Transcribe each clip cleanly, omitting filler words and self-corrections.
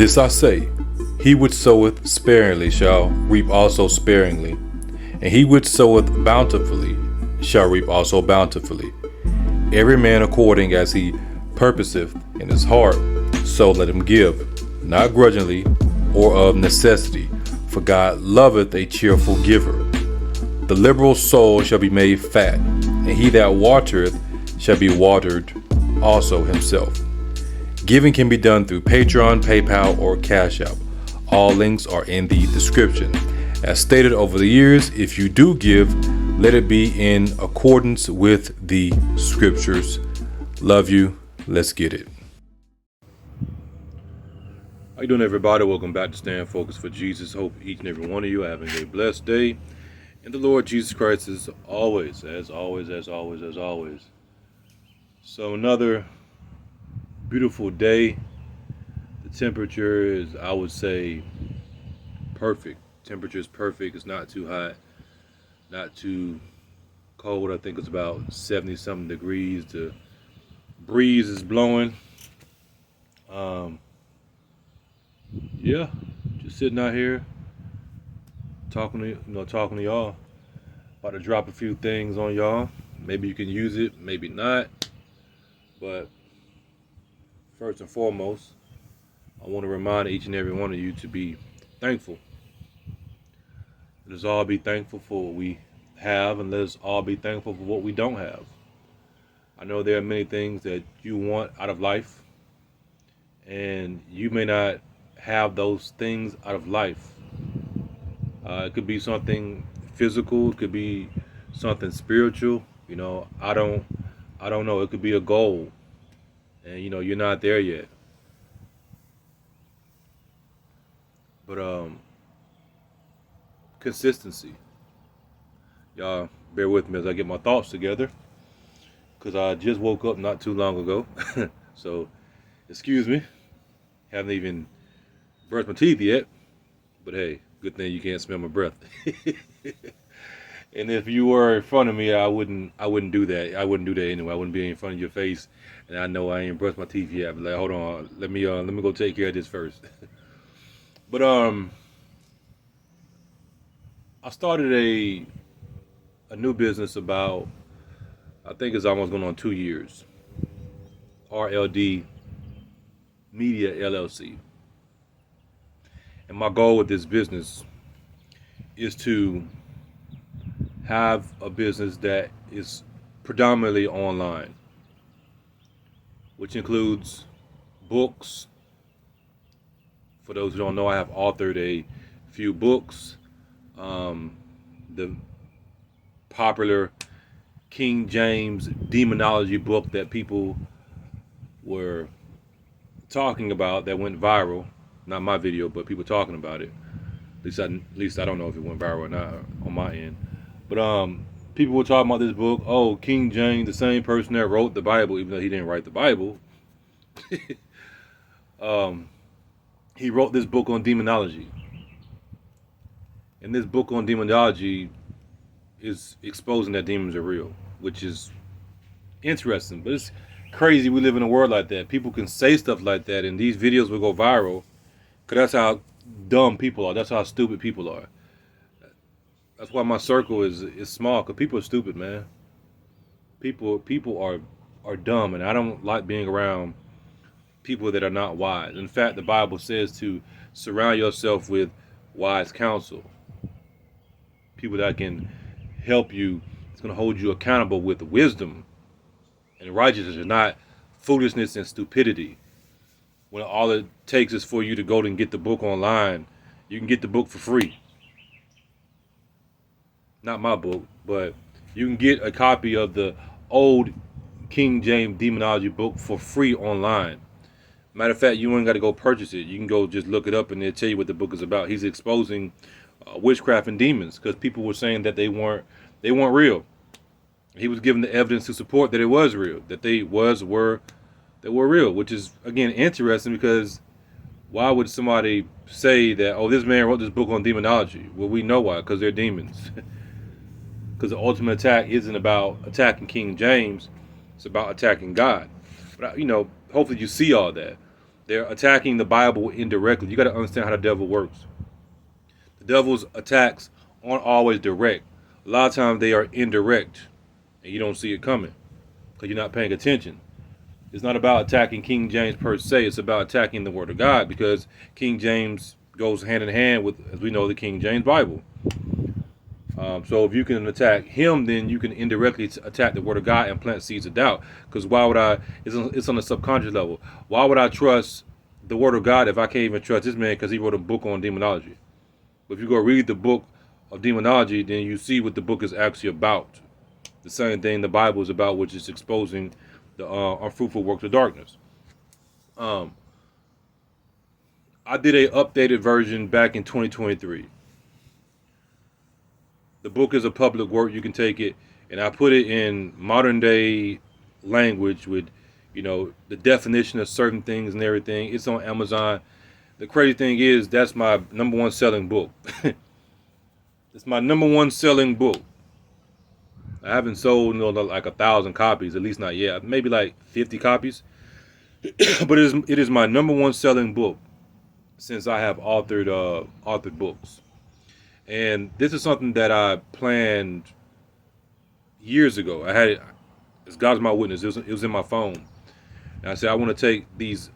This I say, he which soweth sparingly shall reap also sparingly, and he which soweth bountifully shall reap also bountifully. Every man according as he purposeth in his heart, so let him give, not grudgingly or of necessity, for God loveth a cheerful giver. The liberal soul shall be made fat, and he that watereth shall be watered also himself. Giving can be done through Patreon, PayPal, or Cash App. All links are in the description. As stated over the years, if you do give, let it be in accordance with the scriptures. Love you. Let's get it. How you doing, everybody? Welcome back to Stand Focused for Jesus. Hope each and every one of you are having a blessed day. And the Lord Jesus Christ is always, as always. So another beautiful day. The temperature is, I would say, perfect. Temperature is perfect. It's not too hot, not too cold. I think it's about 70 something degrees. The breeze is blowing. Yeah, just sitting out here talking to y'all. About to drop a few things on y'all. Maybe you can use it, maybe not. But first and foremost, I want to remind each and every one of you to be thankful. Let us all be thankful for what we have, and let us all be thankful for what we don't have. I know there are many things that you want out of life, and you may not have those things out of life. It could be something physical, it could be something spiritual. I don't know. It could be a goal, and you're not there yet. But consistency. Y'all bear with me as I get my thoughts together, because I just woke up not too long ago. So excuse me. Haven't even brushed my teeth yet. But hey, good thing you can't smell my breath. And if you were in front of me, I wouldn't do that. I wouldn't do that anyway. I wouldn't be in front of your face, and I know I ain't brushed my teeth yet. But like, hold on, let me go take care of this first. But I started a new business about, I think it's almost going on 2 years. RLD Media LLC. And my goal with this business is to have a business that is predominantly online, which includes books. For those who don't know, I have authored a few books. The popular King James demonology book that people were talking about that went viral. Not my video, but people talking about it. At least I don't know if it went viral or not on my end. But people were talking about this book. Oh, King James, the same person that wrote the Bible, even though he didn't write the Bible. He wrote this book on demonology. And this book on demonology is exposing that demons are real, which is interesting. But it's crazy we live in a world like that. People can say stuff like that, and these videos will go viral, because that's how dumb people are. That's how stupid people are. That's why my circle is small, because people are stupid, man. People are dumb, and I don't like being around people that are not wise. In fact, the Bible says to surround yourself with wise counsel. People that can help you, it's going to hold you accountable with wisdom and righteousness, and not foolishness and stupidity. When all it takes is for you to go and get the book online, you can get the book for free. Not my book, but you can get a copy of the old King James demonology book for free online. Matter of fact, you ain't got to go purchase it. You can go just look it up, and they'll tell you what the book is about. He's exposing witchcraft and demons, because people were saying that they weren't real. He was giving the evidence to support that it was real, that they were real, which is, again, interesting, because why would somebody say that, oh, this man wrote this book on demonology? Well, we know why, because they're demons. Because the ultimate attack isn't about attacking King James, it's about attacking God. But hopefully you see all that They're attacking the Bible indirectly. You got to understand how the devil works. The devil's attacks aren't always direct. A lot of times they are indirect, and you don't see it coming because you're not paying attention. It's not about attacking King James per se. It's about attacking the Word of God, because King James goes hand in hand with, as we know, the King James Bible. So if you can attack him, then you can indirectly attack the Word of God and plant seeds of doubt. Because why would I? It's on a subconscious level. Why would I trust the Word of God if I can't even trust this man because he wrote a book on demonology? But if you go read the book of demonology, then you see what the book is actually about. The same thing the Bible is about, which is exposing the unfruitful works of darkness. Um, I did a updated version back in 2023. The book is a public work. You can take it, and I put it in modern day language with, the definition of certain things and everything. It's on Amazon. The crazy thing is, that's my number one selling book. It's my number one selling book. I haven't sold like 1,000 copies, at least not yet. Maybe like 50 copies. But it is my number one selling book since I have authored books. And this is something that I planned years ago. I had it, as God is my witness, it was in my phone. And I said, I want to take these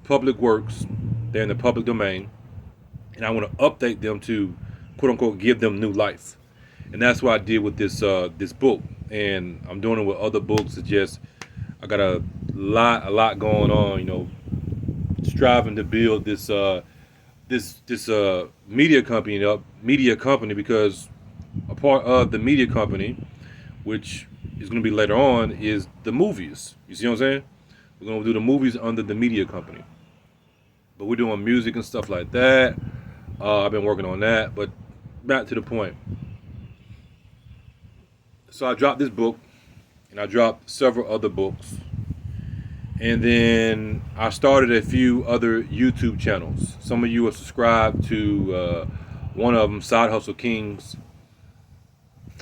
public works, they're in the public domain, and I want to update them to, quote unquote, give them new life. And that's what I did with this book. And I'm doing it with other books. It's just, I got a lot going on, striving to build this media company, because a part of the media company, which is going to be later on, is the movies. You see what I'm saying? We're going to do the movies under the media company, but we're doing music and stuff like that. I've been working on that, but back to the point. So I dropped this book, and I dropped several other books. And then I started a few other YouTube channels. Some of you are subscribed to one of them, Side Hustle Kings.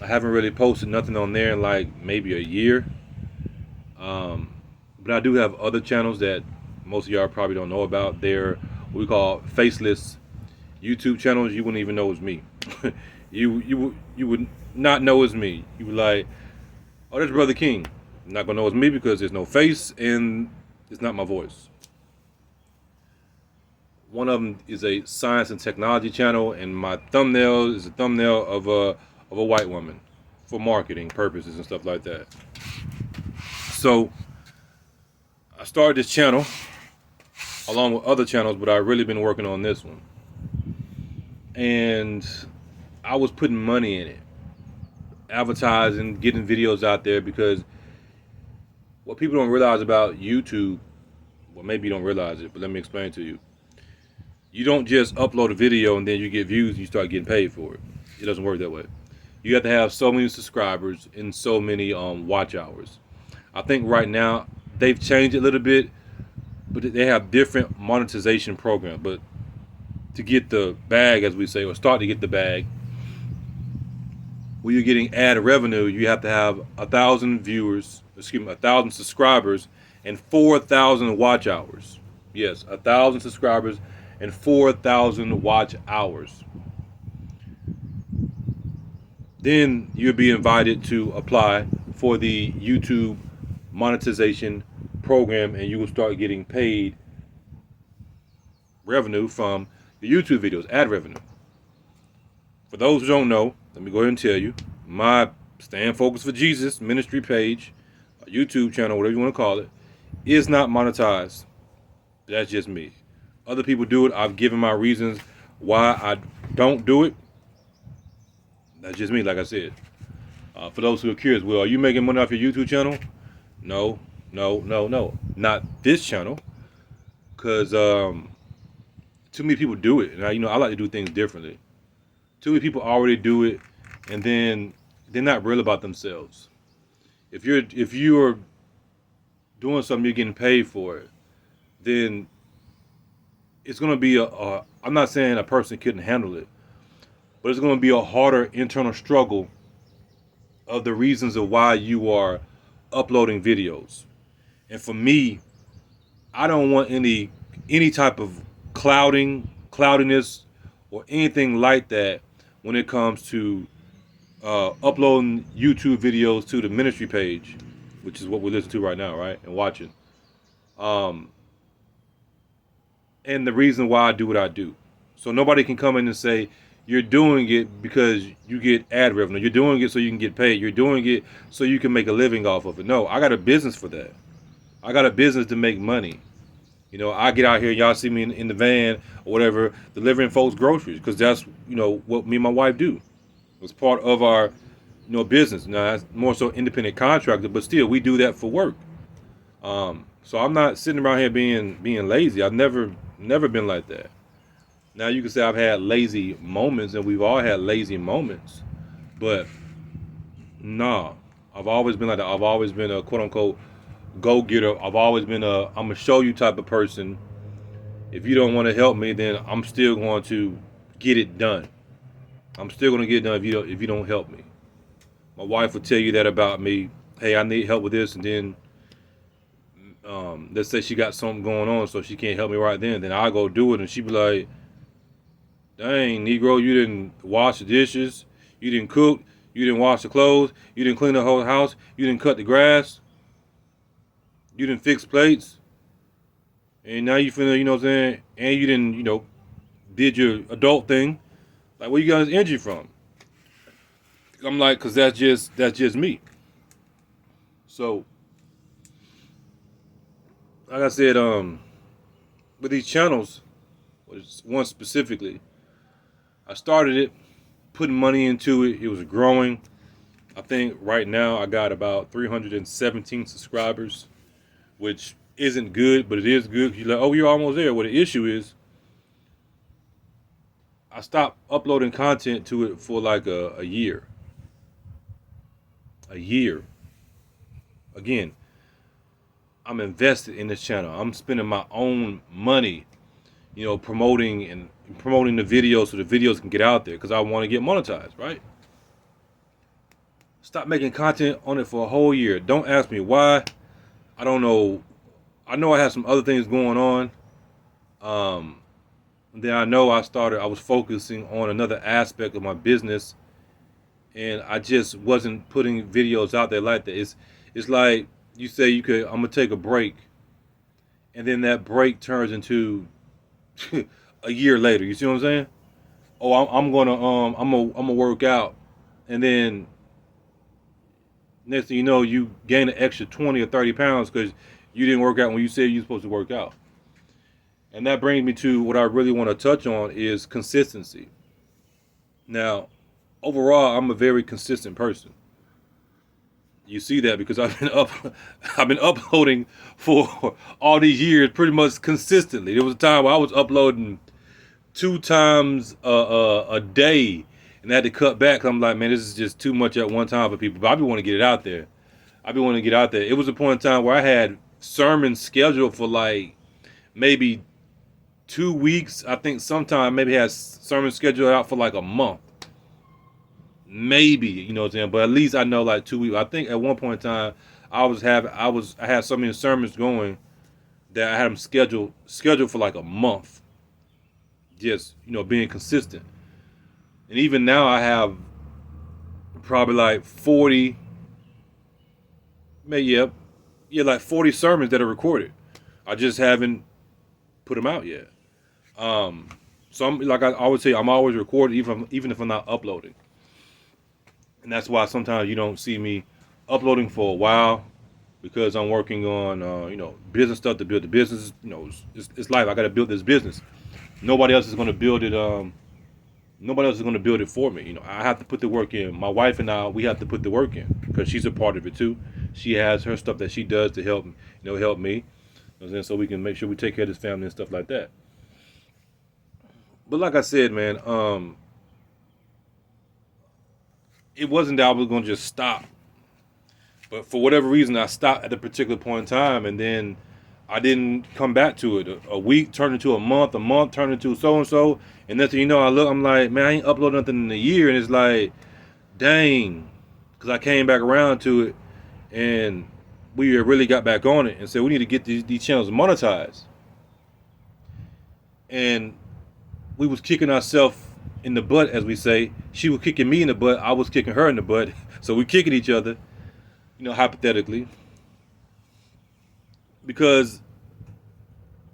I haven't really posted nothing on there in like maybe a year. But I do have other channels that most of y'all probably don't know about. They're what we call Faceless YouTube channels. You wouldn't even know it's me. you would not know it's me. You would like, oh, that's Brother King. You're not gonna know it's me because there's no face and it's not my voice. One of them is a science and technology channel, and my thumbnail is a thumbnail of a white woman for marketing purposes and stuff like that. So I started this channel along with other channels, but I've really been working on this one. And I was putting money in it, advertising, getting videos out there, because what people don't realize about YouTube, well, maybe you don't realize it, but let me explain to you. You don't just upload a video and then you get views and you start getting paid for it. It doesn't work that way. You have to have so many subscribers and so many watch hours. I think right now they've changed it a little bit, but they have different monetization programs. But to get the bag, as we say, or start to get the bag, when you're getting ad revenue, you have to have 1,000 subscribers and 4,000 watch hours. Yes, 1,000 subscribers and 4,000 watch hours. Then you'll be invited to apply for the YouTube monetization program, and you will start getting paid revenue from the YouTube videos, ad revenue. For those who don't know, let me go ahead and tell you, my Stand Focused for Jesus ministry page, YouTube channel, whatever you want to call it, is not monetized. That's just me. Other people do it. I've given my reasons why I don't do it. That's just me, like I said. For those who are curious, well, are you making money off your YouTube channel? No. Not this channel. Because too many people do it. And I like to do things differently. Too many people already do it, and then they're not real about themselves. If you're doing something, you're getting paid for it, then it's going to be I'm not saying a person couldn't handle it, but it's going to be a harder internal struggle of the reasons of why you are uploading videos. And for me, I don't want any any type of cloudiness, or anything like that when it comes to uploading YouTube videos to the ministry page, which is what we listen to right now, right, and watching. Um, and the reason why I do what I do, so nobody can come in and say you're doing it because you get ad revenue. You're doing it so you can get paid. You're doing it so you can make a living off of it. No, I got a business for that. I got a business to make money. You know, I get out here, y'all see me in the van or whatever, delivering folks groceries, because that's, what me and my wife do. It's part of our, business. Now, that's more so independent contractor, but still, we do that for work. So I'm not sitting around here being lazy. I've never been like that. Now, you can say I've had lazy moments, and we've all had lazy moments, but nah, I've always been like that. I've always been a quote unquote go getter. I've always been I'm gonna show you type of person. If you don't want to help me, then I'm still going to get it done. I'm still going to get it done if you don't help me. My wife will tell you that about me. Hey, I need help with this, and then let's say she got something going on, so she can't help me right then. Then I go do it, and she be like, "Dang, Negro, you didn't wash the dishes, you didn't cook, you didn't wash the clothes, you didn't clean the whole house, you didn't cut the grass, you didn't fix plates, and now you finna, you know what I'm saying, and you didn't, did your adult thing. Like, where you got this energy from?" I'm like, cause that's just me. So, like I said, with these channels, one specifically, I started it, putting money into it. It was growing. I think right now I got about 317 subscribers, which isn't good, but it is good. You're like, oh, you're almost there. Well, the issue is, I stopped uploading content to it for like a year. A year. Again, I'm invested in this channel. I'm spending my own money, promoting the videos so the videos can get out there, because I want to get monetized, right? Stop making content on it for a whole year. Don't ask me why. I don't know. I know I had some other things going on. Then I know I was focusing on another aspect of my business, and I just wasn't putting videos out there like that. It's like you say I'm gonna take a break, and then that break turns into a year later. You see what I'm saying? Oh, I'm gonna work out, and then next thing you know, you gain an extra 20 or 30 pounds because you didn't work out when you said you were supposed to work out. And that brings me to what I really want to touch on is consistency. Now, overall, I'm a very consistent person. You see that because I've been uploading for all these years pretty much consistently. There was a time where I was uploading 2 times a day, and I had to cut back. I'm like, man, this is just too much at one time for people. But I be want to get it out there. It was a point in time where I had sermons scheduled for like maybe 2 weeks. I think sometime maybe had sermons scheduled out for like a month. Maybe, you know what I'm saying? But at least I know like 2 weeks. I think at one point in time I had so many sermons going that I had them scheduled for like a month. Just, being consistent. And even now I have probably like 40, maybe, like 40 sermons that are recorded. I just haven't put them out yet. So I'm, like I always say, I'm always recording, even if I'm not uploading. And that's why sometimes you don't see me uploading for a while, because I'm working on, business stuff to build the business. It's life. I got to build this business. Nobody else is going to build it. Nobody else is going to build it for me. I have to put the work in. My wife and I, we have to put the work in, because she's a part of it too. She has her stuff that she does to help, help me, so we can make sure we take care of this family and stuff like that. But like I said, man, it wasn't that I was going to just stop. But for whatever reason, I stopped at a particular point in time, and then I didn't come back to it. A week turned into a month turned into so-and-so, and next thing you know, I'm like, man, I ain't uploaded nothing in a year, and it's like, dang, because I came back around to it, and we really got back on it, and said we need to get these channels monetized. and we was kicking ourselves in the butt, as we say. She was kicking me in the butt. I was kicking her in the butt. So we kicking each other, hypothetically, because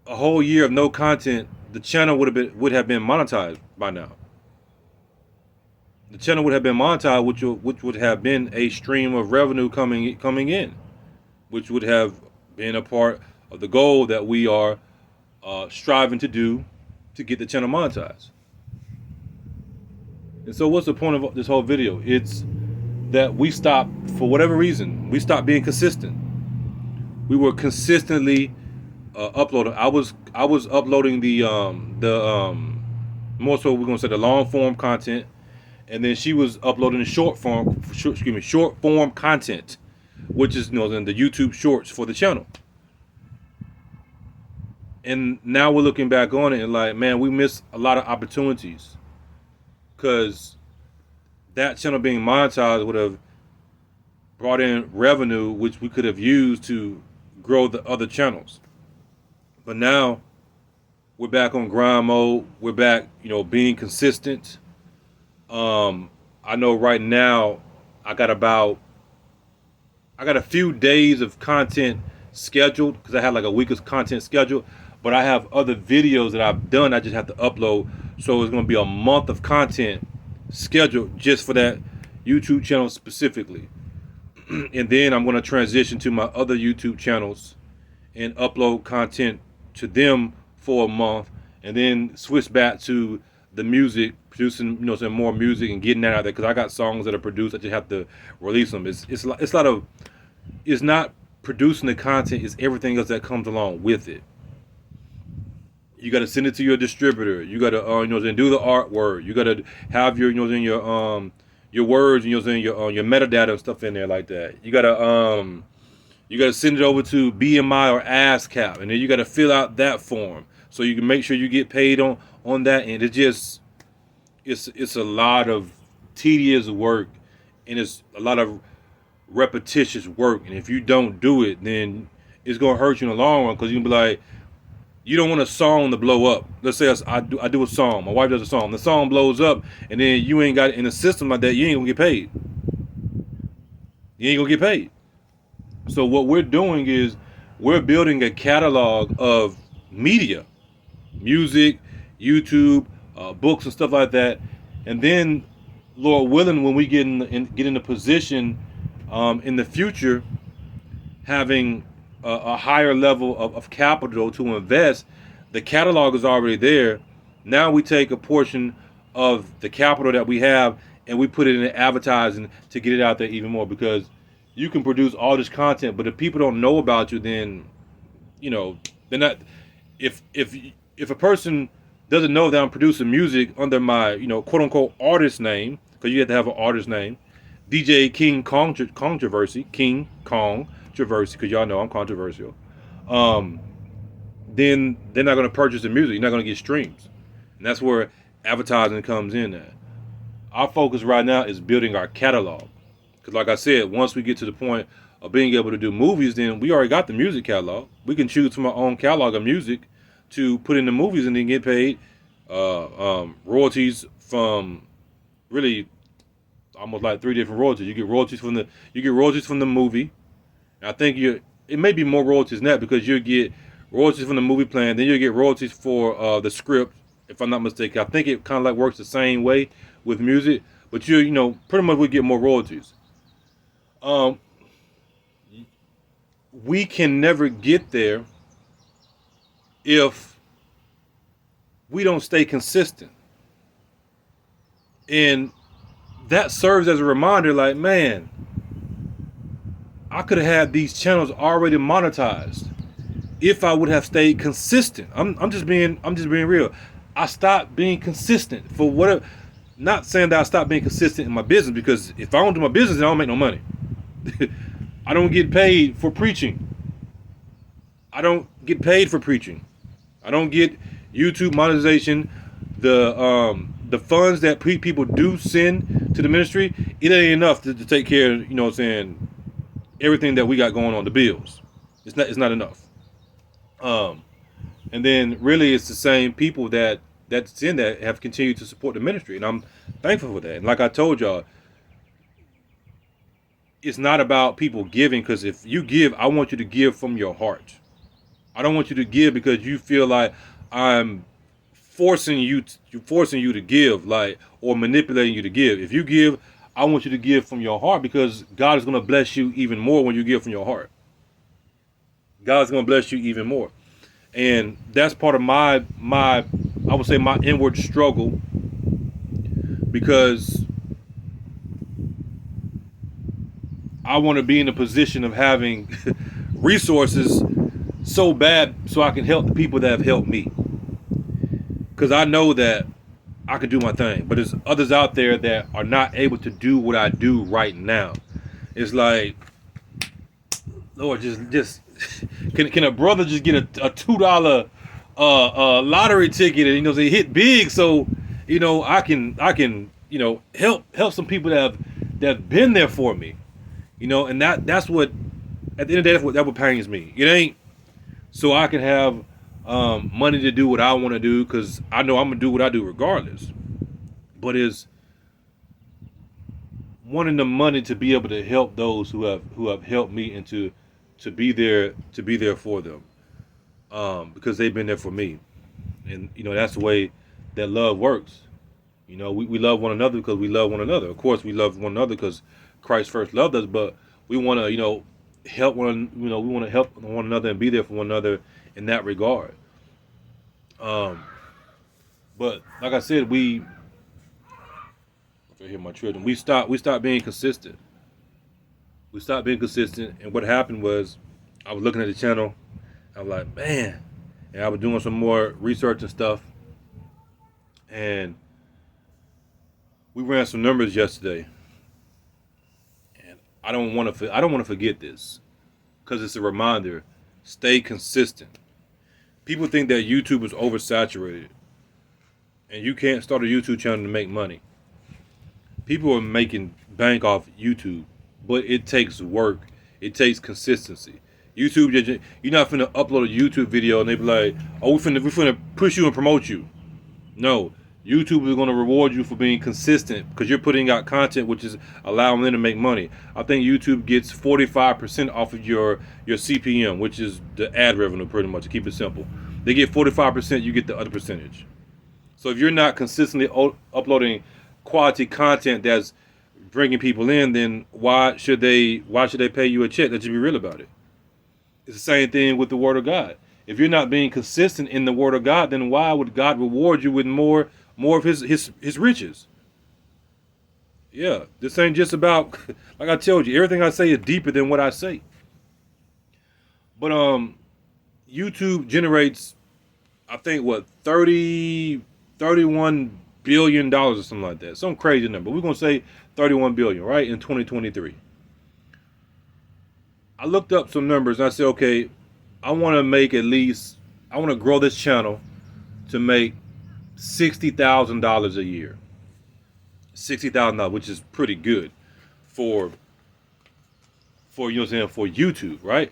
a whole year of no content, the channel would have been monetized by now. The channel would have been monetized, which would have been a stream of revenue coming in, which would have been a part of the goal that we are striving to do to get the channel monetized. And so, what's the point of this whole video? It's that we stopped, for whatever reason, we stopped being consistent. We were consistently uploading. I was uploading the more so we're gonna say the long form content, and then she was uploading the short form content, which is in the YouTube shorts for the channel. And now we're looking back on it and like, man, we missed a lot of opportunities, because that channel being monetized would have brought in revenue, which we could have used to grow the other channels. But now we're back on grind mode. We're back, being consistent. I know right now I got a few days of content scheduled, because I had like a week of content scheduled, but I have other videos that I've done. I just have to upload. So it's going to be a month of content scheduled just for that YouTube channel specifically. And then I'm going to transition to my other YouTube channels and upload content to them for a month, and then switch back to the music, producing some more music and getting that out there, because I got songs that are produced. I just have to release them. It's a lot of, it's not producing the content, it's everything else that comes along with it. You got to send it to your distributor. You got to then do the artwork. You got to have your your words and your metadata and stuff in there like that. You got to send it over to BMI or ASCAP, and then you got to fill out that form so you can make sure you get paid on that. And it's a lot of tedious work, and it's a lot of repetitious work. And if you don't do it, then it's gonna hurt you in the long run, because you can be like, you don't want a song to blow up. Let's say I do a song. My wife does a song. The song blows up, and then you ain't got it in a system like that. You ain't gonna get paid. You ain't gonna get paid. So what we're doing is we're building a catalog of media, music, YouTube, books, and stuff like that. And then, Lord willing, when we get in a position in the future, having a higher level of capital to invest, the catalog is already there. Now we take a portion of the capital that we have and we put it in advertising to get it out there even more, because you can produce all this content, but if people don't know about you, then they're not. If a person doesn't know that I'm producing music under my quote unquote artist name, because you have to have an artist name, DJ King Controversy, King Kong Controversy, because y'all know I'm controversial, then they're not going to purchase the music. You're not going to get streams, and that's where advertising comes in at. Our focus right now is building our catalog, because like I said, once we get to the point of being able to do movies, then we already got the music catalog. We can choose from our own catalog of music to put in the movies and then get paid royalties from really almost like 3 different royalties. You get royalties from the movie. And I think it may be more royalties than that, because you'll get royalties from the movie plan, then you'll get royalties for the script, if I'm not mistaken. I think it kind of like works the same way with music, but you pretty much would get more royalties. We can never get there if we don't stay consistent. And that serves as a reminder, like, man, I could have had these channels already monetized if I would have stayed consistent. I'm just being real. I stopped being consistent for whatever. Not saying that I stopped being consistent in my business, because if I don't do my business, then I don't make no money. I don't get paid for preaching. I don't get paid for preaching. I don't get YouTube monetization. The funds that people do send to the ministry, it ain't enough to take care of, everything that we got going on, the bills. It's not enough. And then really it's the same people that's in that have continued to support the ministry, and I'm thankful for that. And like I told y'all, it's not about people giving, because if you give, I want you to give from your heart. I don't want you to give because you feel like I'm forcing you to give, like, or manipulating you to give. If you give, I want you to give from your heart, because God is going to bless you even more when you give from your heart. God's going to bless you even more. And that's part of my I would say my inward struggle, because I want to be in a position of having resources so bad so I can help the people that have helped me. Because I know that I can do my thing, but there's others out there that are not able to do what I do right now. It's like, Lord, just can a brother just get a $2 lottery ticket, and they hit big, so I can help some people that have been there for me, and that's what, at the end of the day, that's what pains me. It ain't so I can have money to do what I want to do, because I know I'm gonna do what I do regardless. But it's wanting the money to be able to help those who have helped me, and to be there for them, because they've been there for me. And that's the way that love works. We love one another because we love one another. Of course, we love one another because Christ first loved us, but we want to help we want to help one another and be there for one another in that regard. But like I said, if I hear my children, we stopped being consistent. We stopped being consistent, and what happened was, I was looking at the channel. I was like, man, and I was doing some more research and stuff, and we ran some numbers yesterday, and I don't want to forget this, because it's a reminder. Stay consistent. People think that YouTube is oversaturated, and you can't start a YouTube channel to make money. People are making bank off YouTube, but it takes work. It takes consistency. YouTube, you're not finna upload a YouTube video and they be like, "Oh, we finna push you and promote you." No, YouTube is gonna reward you for being consistent, because you're putting out content which is allowing them to make money. I think YouTube gets 45% off of your CPM, which is the ad revenue, pretty much, to keep it simple. They get 45%, you get the other percentage. So if you're not consistently uploading quality content that's bringing people in, then why should they pay you a check? Let's just be real about it. It's the same thing with the Word of God. If you're not being consistent in the Word of God, then why would God reward you with more of His riches? Yeah, this ain't just about, like I told you, everything I say is deeper than what I say. But YouTube generates, I think, what, 31 billion dollars or something like that, some crazy number. We're gonna say 31 billion, right, in 2023. I looked up some numbers and I said, okay, I want to grow this channel to make $60,000 a year. $60,000, which is pretty good for for YouTube, right?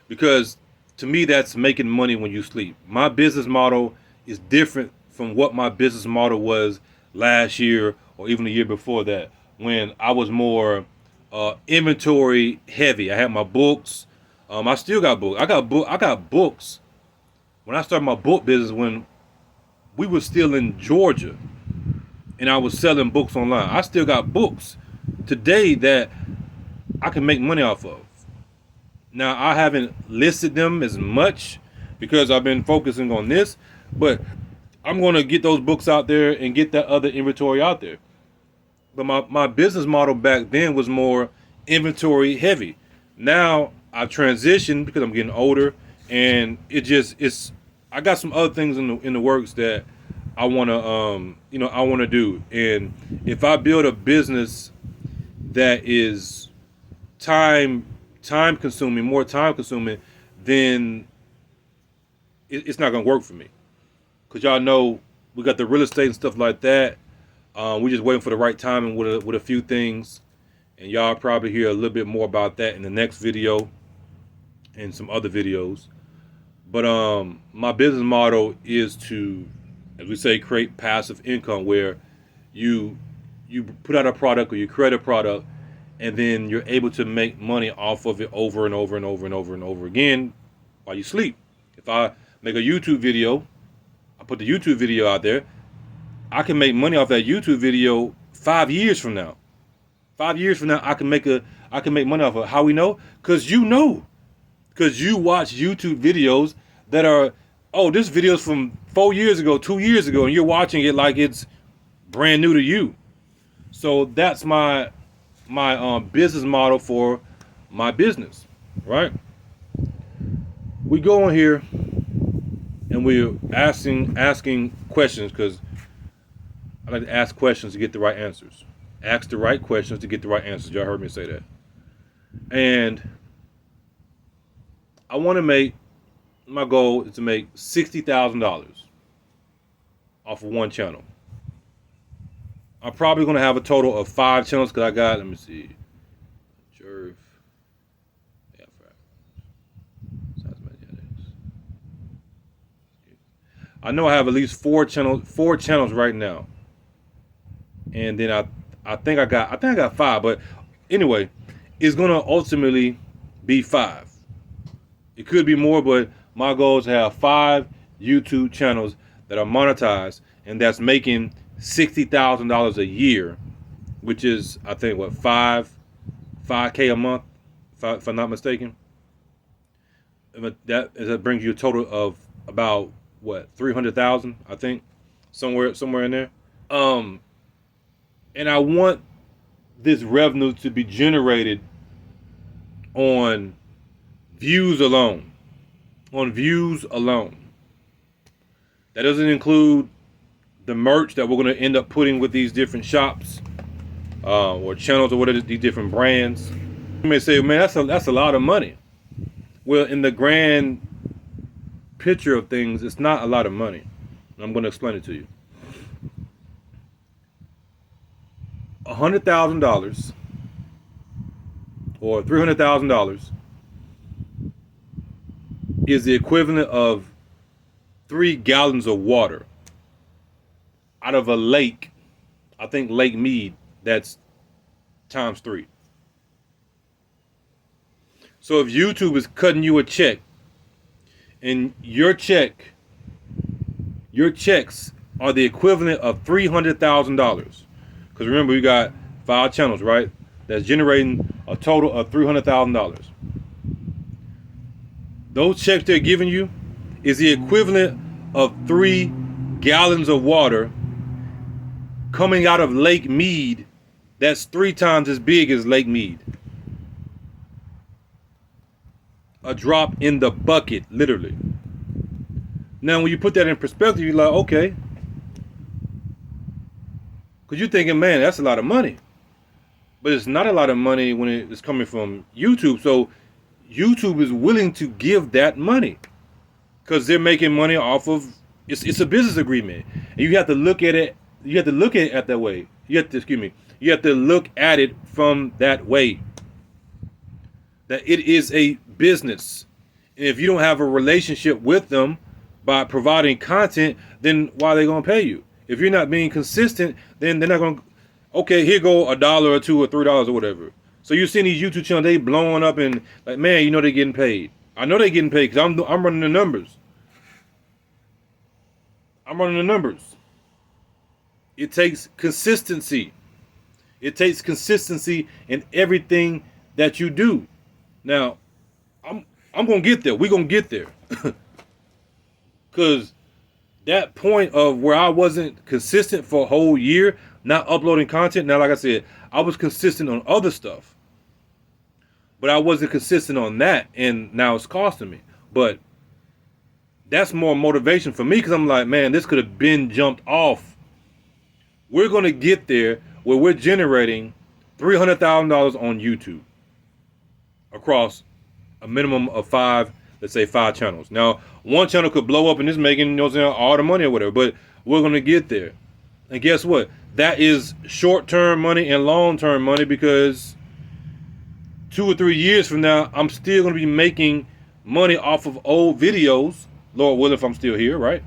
Because to me, that's making money when you sleep. My business model is different from what my business model was last year or even the year before that, when I was more inventory heavy. I had my books. I still got books. I got books. When I started my book business, when we were still in Georgia, and I was selling books online, I still got books today that I can make money off of. Now, I haven't listed them as much because I've been focusing on this, but I'm going to get those books out there and get that other inventory out there. But my business model back then was more inventory heavy. Now I've transitioned because I'm getting older, and I got some other things in the works that I want to do. And if I build a business that is time consuming, more time consuming, then it's not gonna work for me. Cause y'all know we got the real estate and stuff like that. We're just waiting for the right timing with a few things, and y'all probably hear a little bit more about that in the next video and some other videos. But my business model is to, as we say, create passive income where you you put out a product or you create a product, and then you're able to make money off of it over and over and over and over and over again while you sleep. If I make a YouTube video, I put the YouTube video out there, I can make money off that YouTube video 5 years from now. 5 years from now, I can make money off of it. How we know? Because you know. Because you watch YouTube videos that are, oh, this video's from 4 years ago, 2 years ago, and you're watching it like it's brand new to you. So that's my business model for my business, right? We go on here and we're asking questions, because I like to ask questions to get the right answers. Ask the right questions to get the right answers. Y'all heard me say that. And I want to make, my goal is to make $60,000 off of one channel. I'm probably going to have a total of 5 channels because I got, let me see, Jerv, yeah, I know I have at least 4 channels right now. And then I think I got 5, but anyway, it's going to ultimately be 5. It could be more, but my goal is to have 5 YouTube channels that are monetized and that's making $60,000 a year, which is, I think, what, 5K a month, if I'm not mistaken. That brings you a total of about, what, 300,000, I think, somewhere in there. And I want this revenue to be generated on views alone. On views alone. That doesn't include the merch that we're going to end up putting with these different shops or channels or whatever, these different brands. You may say, man, that's a lot of money. Well, in the grand picture of things, it's not a lot of money. I'm going to explain it to you. $100,000 or $300,000 is the equivalent of 3 gallons of water out of a lake. I think Lake Mead, that's times 3. So if YouTube is cutting you a check, and your checks are the equivalent of $300,000. Because remember, we got 5 channels, right? That's generating a total of $300,000. Those checks they're giving you is the equivalent of 3 gallons of water coming out of Lake Mead. That's 3 times as big as Lake Mead. A drop in the bucket, literally. Now, when you put that in perspective, you're like, okay. Because you're thinking, man, that's a lot of money. But it's not a lot of money when it's coming from YouTube. So YouTube is willing to give that money because they're making money off of, it's a business agreement. And you have to look at it, that way. You have to look at it from that way. That it is a business. And if you don't have a relationship with them by providing content, then why are they going to pay you? If you're not being consistent, then they're not going to, okay, here go $1 or $2 or $3 or whatever. So you're seeing these YouTube channels, they blowing up and like, man, you know they're getting paid. I know they're getting paid because I'm running the numbers. I'm running the numbers. It takes consistency. It takes consistency in everything that you do. Now, I'm gonna get there. We're gonna get there. Cause that point of where I wasn't consistent for a whole year, not uploading content. Now, like I said, I was consistent on other stuff, but I wasn't consistent on that, and now it's costing me. But that's more motivation for me because I'm like, man, this could have been jumped off. We're gonna get there where we're generating $300,000 on YouTube across a minimum of 5, let's say 5 channels. Now, one channel could blow up and it's making, you know, all the money or whatever, but we're going to get there. And guess what? That is short-term money and long-term money because 2 or 3 years from now, I'm still going to be making money off of old videos, Lord willing, if I'm still here, right?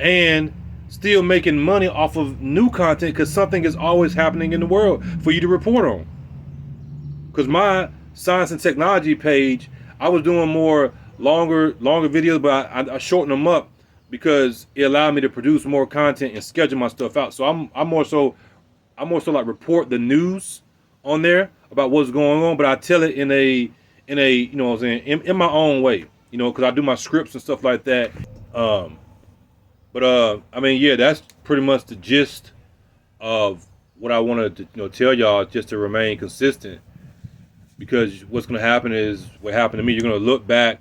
And still making money off of new content because something is always happening in the world for you to report on. Because my science and technology page, I was doing more longer videos, but I shortened them up because it allowed me to produce more content and schedule my stuff out. So I'm more so like report the news on there about what's going on, but I tell it in a you know what I'm saying, in my own way, you know, because I do my scripts and stuff like that. But I mean, yeah, that's pretty much the gist of what I wanted to, you know, tell y'all, just to remain consistent. Because what's going to happen is what happened to me. You're going to look back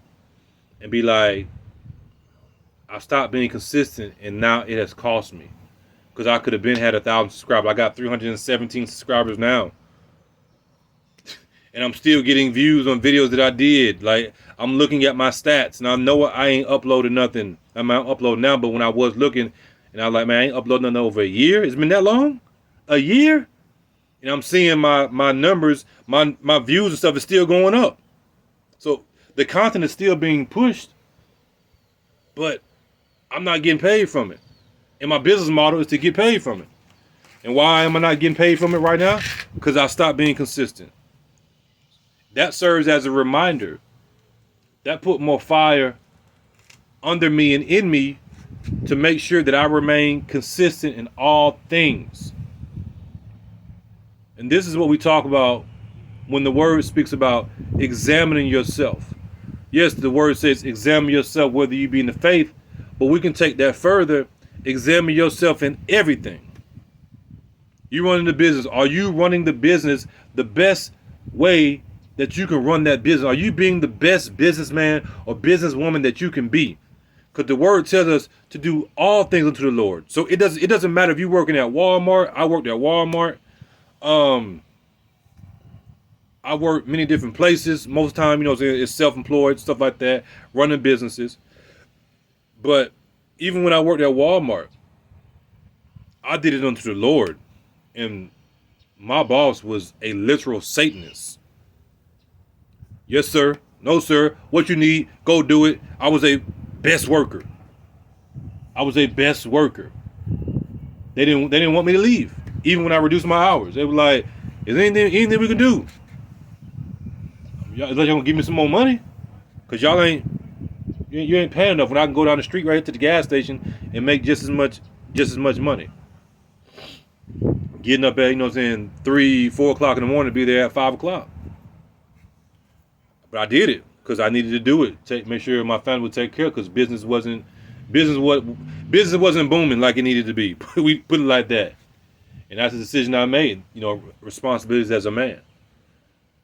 and be like, I stopped being consistent, and now it has cost me. Because I could have been had 1,000 subscribers. I got 317 subscribers now, and I'm still getting views on videos that I did. Like, I'm looking at my stats, and I know I ain't uploaded nothing. I'm not uploading now, but when I was looking, and I was like, man, I ain't uploaded nothing over a year. It's been that long? A year? And I'm seeing my numbers, my views and stuff is still going up. So the content is still being pushed, but I'm not getting paid from it. And my business model is to get paid from it. And why am I not getting paid from it right now? Because I stopped being consistent. That serves as a reminder. That put more fire under me and in me to make sure that I remain consistent in all things. And this is what we talk about when the word speaks about examining yourself. Yes, the word says examine yourself whether you be in the faith, but we can take that further. Examine yourself in everything. You running the business. Are you running the business the best way that you can run that business? Are you being the best businessman or businesswoman that you can be? Because the word tells us to do all things unto the Lord. So it doesn't matter if you're working at Walmart. I worked at Walmart. I work many different places. Most of the time, you know, it's self-employed, stuff like that, running businesses. But even when I worked at Walmart, I did it unto the Lord. And my boss was a literal Satanist. Yes, sir. No, sir. What you need, go do it. I was a best worker. They didn't want me to leave. Even when I reduced my hours. They were like, is there anything we can do? Y'all gonna give me some more money? Cause you ain't paying enough when I can go down the street right to the gas station and make just as much money. Getting up at, you know what I'm saying, 3, 4 o'clock in the morning to be there at 5 o'clock. But I did it because I needed to do it. Make sure my family would take care, because business wasn't booming like it needed to be. We put it like that. And that's a decision I made, you know, responsibilities as a man.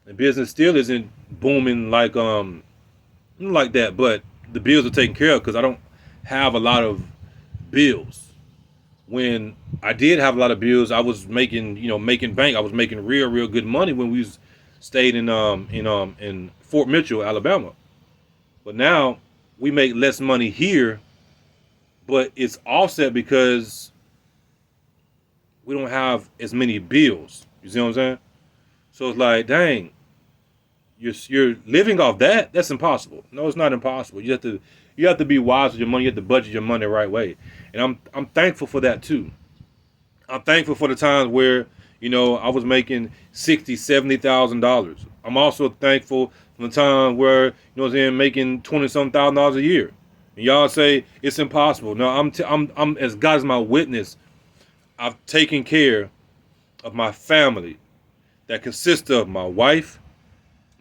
And business still isn't booming like that, but the bills are taken care of because I don't have a lot of bills. When I did have a lot of bills, I was making bank. I was making real good money when we stayed in Fort Mitchell, Alabama. But now we make less money here, but it's offset because we don't have as many bills. You see what I'm saying? So it's like, dang, you're living off that? That's impossible. No, it's not impossible. You have to be wise with your money. You have to budget your money the right way. And I'm thankful for that too. I'm thankful for the times where, you know, I was making $60,000-$70,000. I'm also thankful for the time where, you know what I'm saying, making $20-some thousand a year. And y'all say it's impossible. No, I'm as God is my witness, I've taken care of my family that consists of my wife,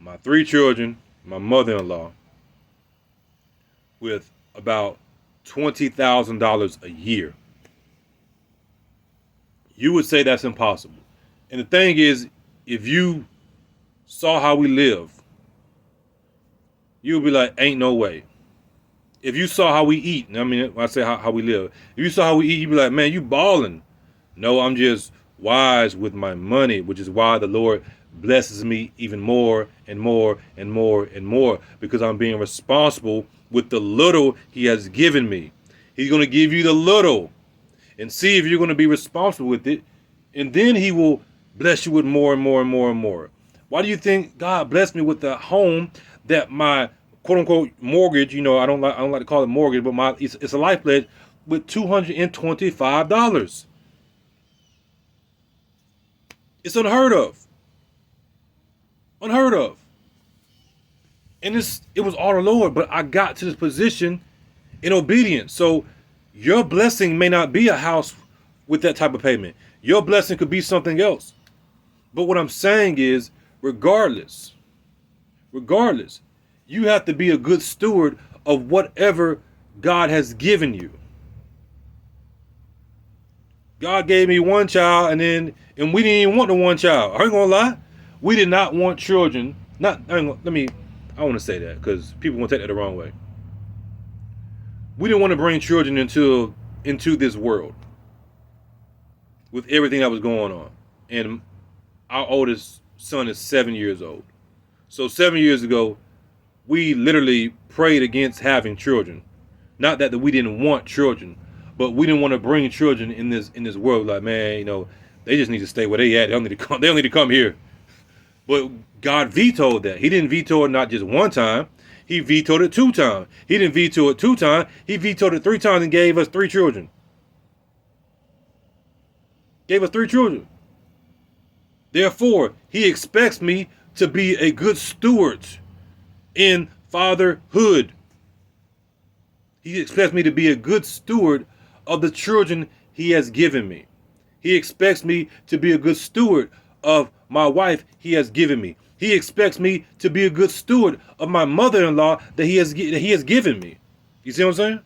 my 3 children, my mother-in-law, with about $20,000 a year. You would say that's impossible. And the thing is, if you saw how we live, you would be like, ain't no way. If you saw how we eat, I mean, when I say how we live, if you saw how we eat, you'd be like, man, you balling. No, I'm just wise with my money, which is why the Lord blesses me even more and more and more and more, because I'm being responsible with the little he has given me. He's going to give you the little and see if you're going to be responsible with it. And then he will bless you with more and more and more and more. Why do you think God blessed me with the home that my quote unquote mortgage. I don't like to call it mortgage, but it's a life pledge with $225. It's unheard of. Unheard of. And it was all the Lord, but I got to this position in obedience. So your blessing may not be a house with that type of payment. Your blessing could be something else. But what I'm saying is, regardless, you have to be a good steward of whatever God has given you. God gave me one child, and we didn't even want the one child. I ain't gonna lie, we did not want children. I want to say that because people won't take that the wrong way. We didn't want to bring children into this world with everything that was going on. And our oldest son is 7 years old. So 7 years ago, we literally prayed against having children. Not that we didn't want children, but we didn't want to bring children in this world. Like, man, they just need to stay where they at. They don't need to come here. But God vetoed that. He didn't veto it not just one time. He vetoed it 2 times. He didn't veto it 2 times. He vetoed it 3 times and gave us 3 children. Gave us 3 children. Therefore, he expects me to be a good steward in fatherhood. He expects me to be a good steward of the children he has given me. He expects me to be a good steward of my wife he has given me. He expects me to be a good steward of my mother-in-law that he has given me. You see what I'm saying?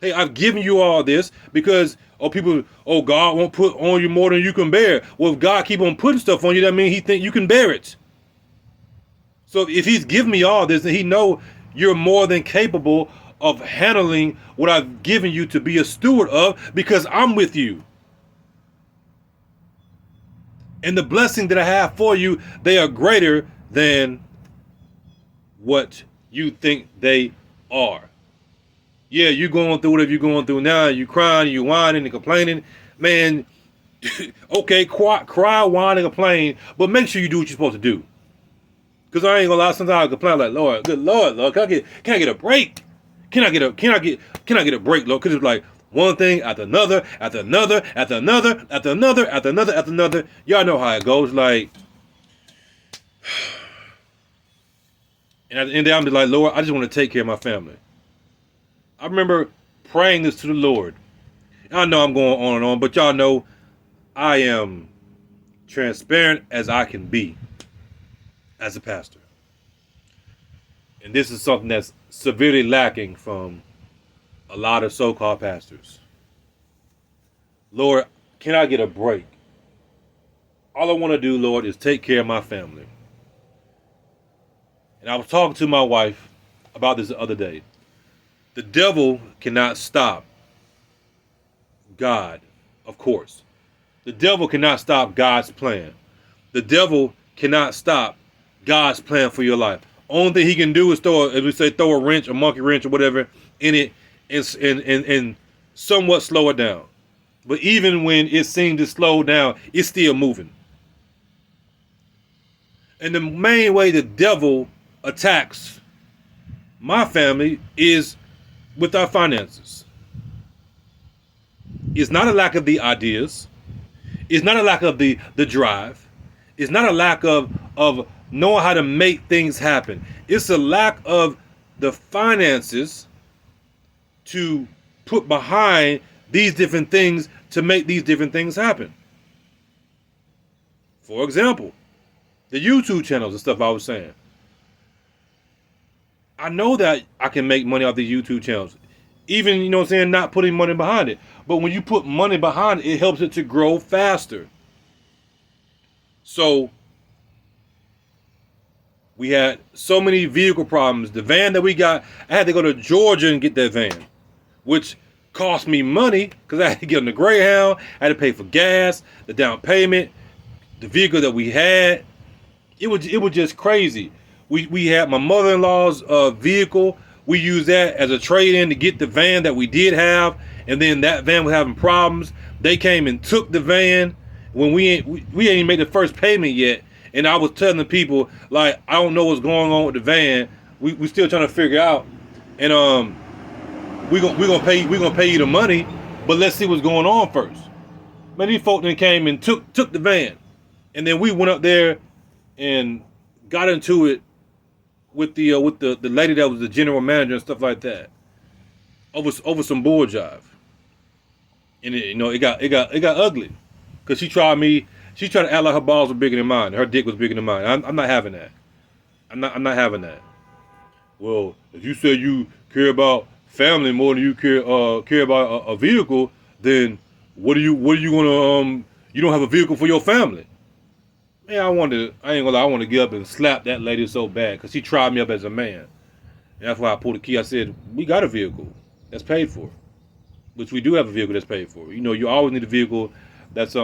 Hey, I've given you all this because God won't put on you more than you can bear. Well, if God keep on putting stuff on you, that means he think you can bear it. So if he's given me all this, then he know you're more than capable of handling what I've given you to be a steward of, because I'm with you. And the blessing that I have for you, they are greater than what you think they are. Yeah, you're going through whatever you're going through now. You crying, you whining and complaining. Man, okay, cry, whine, and complain, but make sure you do what you're supposed to do. Because I ain't gonna lie, sometimes I complain like, Lord, good Lord, can I get a break? Can I get a break, Lord? Because it's like one thing after another, after another, after another, after another, after another, after another. Y'all know how it goes. Like, and at the end of the day, I'm just like, Lord, I just want to take care of my family. I remember praying this to the Lord. I know I'm going on and on, but y'all know I am transparent as I can be as a pastor. And this is something that's severely lacking from a lot of so-called pastors. Lord, can I get a break? All I want to do, Lord, is take care of my family. And I was talking to my wife about this the other day. The devil cannot stop God, of course. The devil cannot stop God's plan. The devil cannot stop God's plan for your life. Only thing he can do is throw a wrench, a monkey wrench or whatever in it and somewhat slow it down. But even when it seems to slow down, it's still moving. And the main way the devil attacks my family is with our finances. It's not a lack of the ideas. It's not a lack of the drive. It's not a lack of knowing how to make things happen. It's a lack of the finances to put behind these different things to make these different things happen. For example, the YouTube channels and stuff I was saying. I know that I can make money off the YouTube channels. Even, not putting money behind it. But when you put money behind it, it helps it to grow faster. So, we had so many vehicle problems. The van that we got, I had to go to Georgia and get that van, which cost me money because I had to get on the Greyhound. I had to pay for gas, the down payment, the vehicle that we had. It was just crazy. We had my mother-in-law's vehicle. We used that as a trade-in to get the van that we did have, and then that van was having problems. They came and took the van when we ain't even made the first payment yet. And I was telling the people, like, I don't know what's going on with the van, we still trying to figure out, and we gonna pay you the money, but let's see what's going on first. Man, these folk then came and took the van, and then we went up there and got into it with the lady that was the general manager and stuff like that over some bull jive, and it got ugly, cause she tried to act like her balls were bigger than mine, her dick was bigger than mine. I'm not having that. I'm not having that. Well, if you say you care about family more than you care about a vehicle, then what are you gonna you don't have a vehicle for your family? Man, I ain't gonna lie, I want to get up and slap that lady so bad because she tried me up as a man. And that's why I pulled the key. I said, we got a vehicle that's paid for, which we do have a vehicle that's paid for. You always need a vehicle that's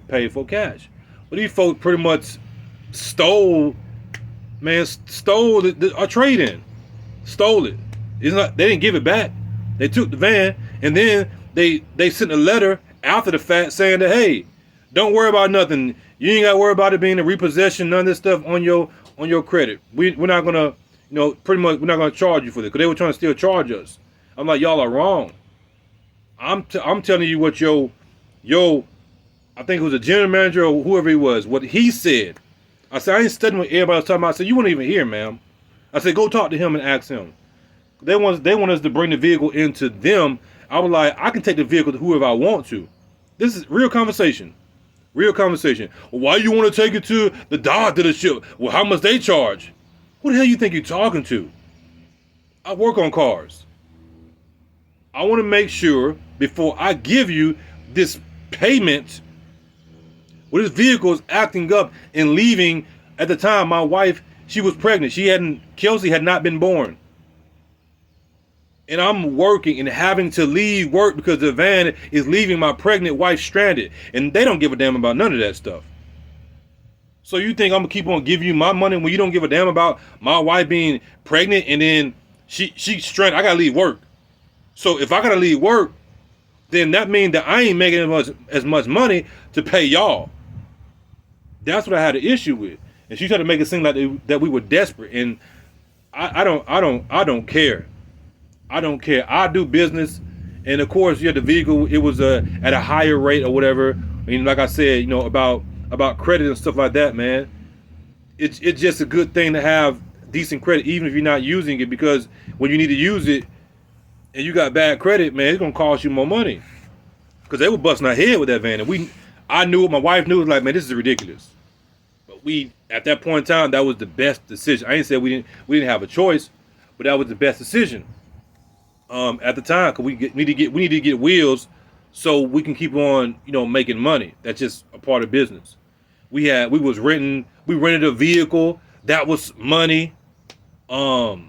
paid for cash. But these folks pretty much stole our trade-in. Stole it. It's not, they didn't give it back. They took the van, and then they sent a letter after the fact saying that, hey, don't worry about nothing. You ain't got to worry about it being a repossession, none of this stuff on your credit. We're not gonna, pretty much we're not gonna charge you for this, because they were trying to still charge us. I'm like, y'all are wrong. I'm telling you what I think it was a general manager or whoever he was, what he said. I said, I ain't studying what everybody was talking about. I said, you weren't even here, ma'am. I said, go talk to him and ask him. They want us to bring the vehicle into them. I was like, I can take the vehicle to whoever I want to. This is real conversation. Real conversation. Well, why you want to take it to the Dodge dealership? Well, how much they charge? Who the hell you think you're talking to? I work on cars. I want to make sure before I give you this payment, well, this vehicle is acting up and leaving. At the time, my wife, she was pregnant. Kelsey had not been born. And I'm working and having to leave work because the van is leaving my pregnant wife stranded. And they don't give a damn about none of that stuff. So you think I'm going to keep on giving you my money when you don't give a damn about my wife being pregnant and then she's stranded? I got to leave work. So if I got to leave work, then that means that I ain't making as much money to pay y'all. That's what I had an issue with. And she tried to make it seem like that we were desperate. And I don't care. I don't care. I do business, and of course, the vehicle, it was at a higher rate or whatever. And like I said, about credit and stuff like that, man. It's just a good thing to have decent credit, even if you're not using it, because when you need to use it and you got bad credit, man, it's gonna cost you more money. Because they were busting our head with that van, and I knew it. My wife knew it. Was like, man, this is ridiculous. But at that point in time, that was the best decision. I ain't say we didn't have a choice, but that was the best decision. At the time, because we need to get wheels so we can keep on, making money. That's just a part of business. We rented a vehicle. That was money. Because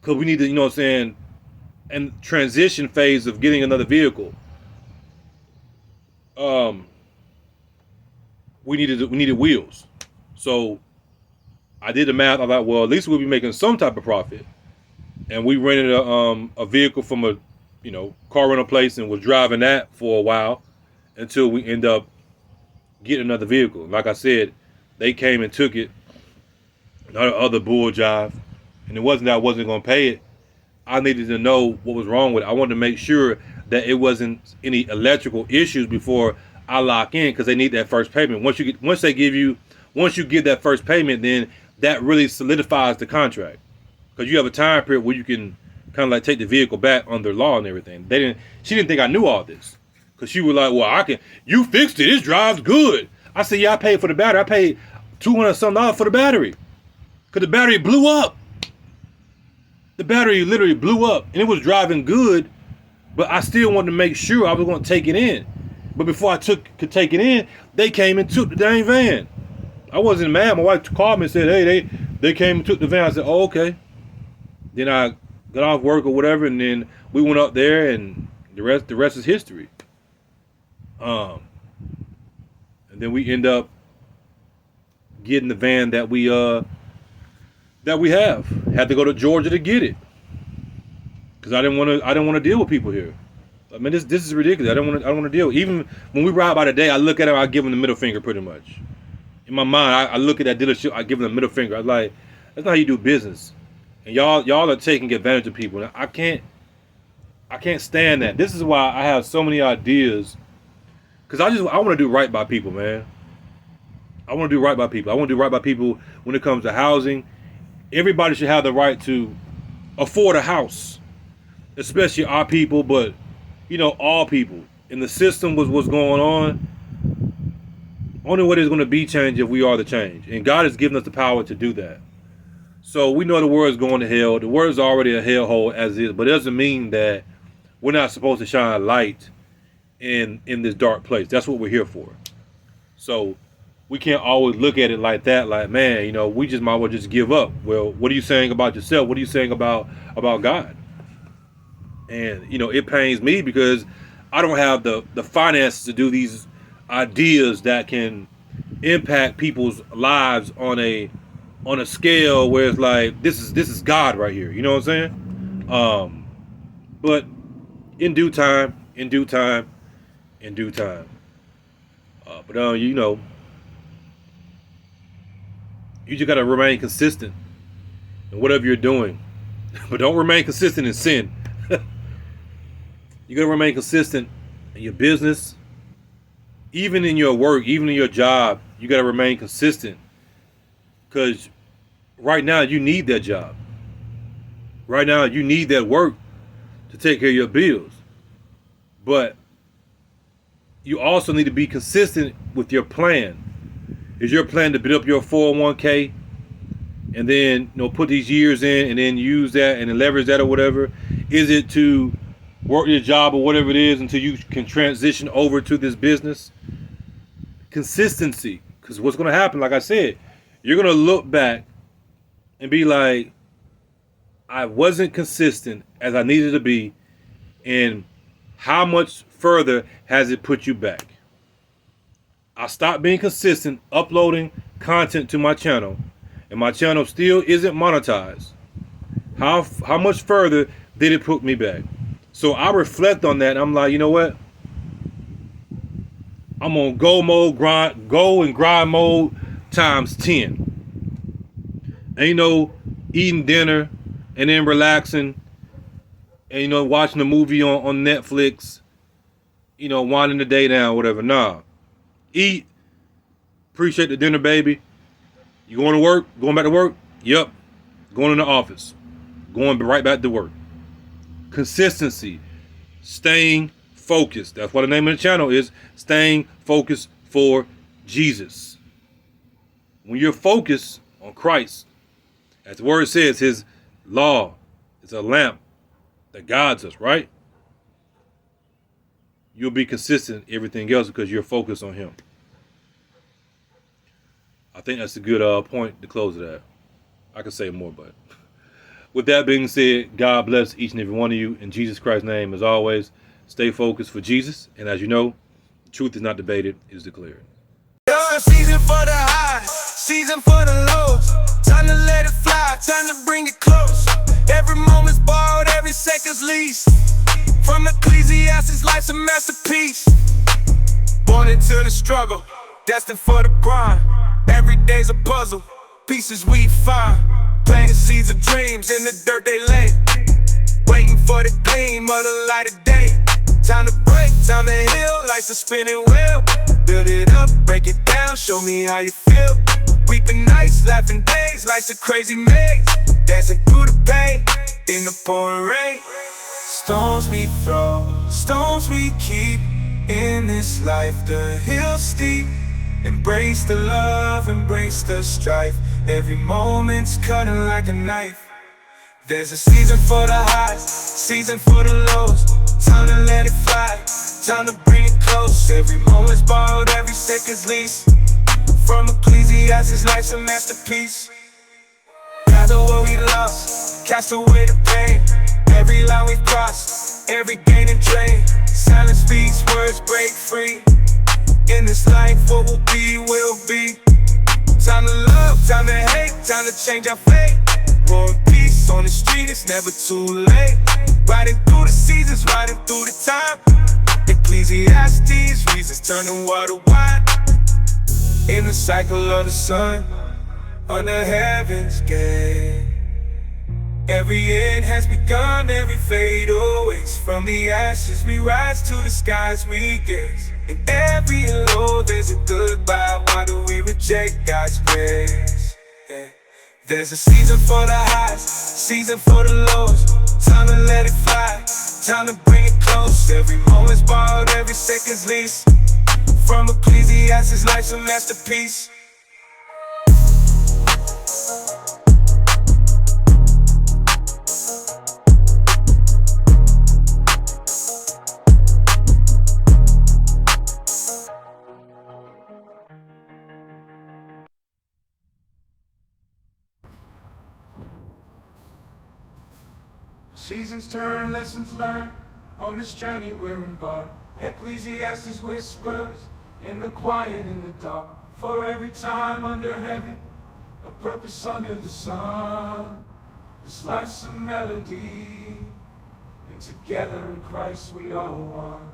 we need to, and transition phase of getting another vehicle. We needed wheels. So I did the math. I thought, well, at least we'll be making some type of profit. And we rented a vehicle from a car rental place and was driving that for a while until we end up getting another vehicle. Like I said, they came and took it. Another other bull jive. And it wasn't that I wasn't going to pay it. I needed to know what was wrong with it. I wanted to make sure that it wasn't any electrical issues before I lock in, because they need that first payment. Once you give that first payment, then that really solidifies the contract. Because you have a time period where you can kind of like take the vehicle back under law and everything. She didn't think I knew all this. Because she was like, well, you fixed it. It drives good. I said, yeah, I paid for the battery. I paid $200-something for the battery. Because the battery blew up. The battery literally blew up. And it was driving good. But I still wanted to make sure I was going to take it in. But before I could take it in, they came and took the dang van. I wasn't mad. My wife called me and said, hey, they came and took the van. I said, oh, okay. Then I got off work or whatever, and then we went up there, and the rest is history. And then we end up getting the van that we have. Had to go to Georgia to get it, because I didn't want to deal with people here. I mean, this is ridiculous. I don't want to deal. Even when we ride by today, I look at them, I give them the middle finger pretty much. In my mind, I look at that dealership, I give them the middle finger. I'm like, that's not how you do business. and y'all are taking advantage of people. And I can't stand that. This is why I have so many ideas, because I want to do right by people, man. I want to do right by people. I want to do right by people when it comes to housing. Everybody should have the right to afford a house, especially our people, but all people. And the system was what's going on. Only way there's going to be change if we are the change, and God has given us the power to do that. So we know the world's going to hell. The world's already a hellhole as is, but it doesn't mean that we're not supposed to shine light in this dark place. That's what we're here for. So we can't always look at it like that, like, man, we just might as well just give up. Well, what are you saying about yourself? What are you saying about God? And it pains me because I don't have the finances to do these ideas that can impact people's lives on a scale where it's like this is God right here. You know what I'm saying? But in due time. But you just gotta remain consistent in whatever you're doing, but don't remain consistent in sin. You gotta remain consistent in your business, even in your work, even in your job. You gotta remain consistent, because right now you need that job. Right now you need that work to take care of your bills. But you also need to be consistent with your plan. Is your plan to build up your 401k and then put these years in and then use that and then leverage that or whatever? Is it to work your job or whatever it is until you can transition over to this business? Consistency. Because what's going to happen, like I said, you're going to look back and be like, I wasn't consistent as I needed to be, and how much further has it put you back? I stopped being consistent uploading content to my channel, and my channel still isn't monetized. How much further did it put me back? So I reflect on that, and I'm like, you know what? I'm on go and grind mode times 10. Ain't eating dinner and then relaxing and watching a movie on Netflix, winding the day down, whatever. Nah. Eat. Appreciate the dinner, baby. You going to work? Going back to work? Yep. Going in the office. Going right back to work. Consistency. Staying focused. That's what the name of the channel is. Staying focused for Jesus. When you're focused on Christ, as the word says, his law is a lamp that guides us, right? You'll be consistent in everything else because you're focused on him. I think that's a good point to close it at. I could say more, but with that being said, God bless each and every one of you in Jesus Christ's name. As always, stay focused for Jesus. And as you know, the truth is not debated, it is declared. Season for the highs, season for the lows. Time to let it fly, time to bring it close. Every moment's borrowed, every second's leased. From Ecclesiastes, life's a masterpiece. Born into the struggle, destined for the grind. Every day's a puzzle, pieces we find. Planting seeds of dreams in the dirt they lay. Waiting for the gleam of the light of day. Time to break, time to heal, life's a spinning wheel. Build it up, break it down, show me how you feel. Weeping nights, laughing days, life's a crazy maze. Dancing through the pain, in the pouring rain. Stones we throw, stones we keep. In this life, the hill's steep. Embrace the love, embrace the strife. Every moment's cutting like a knife. There's a season for the highs, season for the lows. Time to let it fly, time to bring it close. Every moment's borrowed, every second's leased. From Ecclesiastes, life's a masterpiece. Gather what we lost, cast away the pain. Every line we've crossed, every gain and drain. Silence speaks, words break free. In this life, what will be, will be. Time to love, time to hate, time to change our fate. War and peace on the street, it's never too late. Riding through the seasons, riding through the time. Ecclesiastes, reasons turning water wine. In the cycle of the sun, under heaven's gate. Every end has begun, every fade awaits. From the ashes we rise, to the skies we gaze. In every low there's a goodbye. Why do we reject God's grace? Yeah. There's a season for the highs, season for the lows. Time to let it fly, time to bring it close. Every moment's borrowed, every second's leased. From Ecclesiastes, life's a masterpiece. Seasons turn, lessons learned. On this journey we're embarked. Ecclesiastes whispers in the quiet, in the dark. For every time under heaven, a purpose under the sun. This life's a melody, and together in Christ we are one.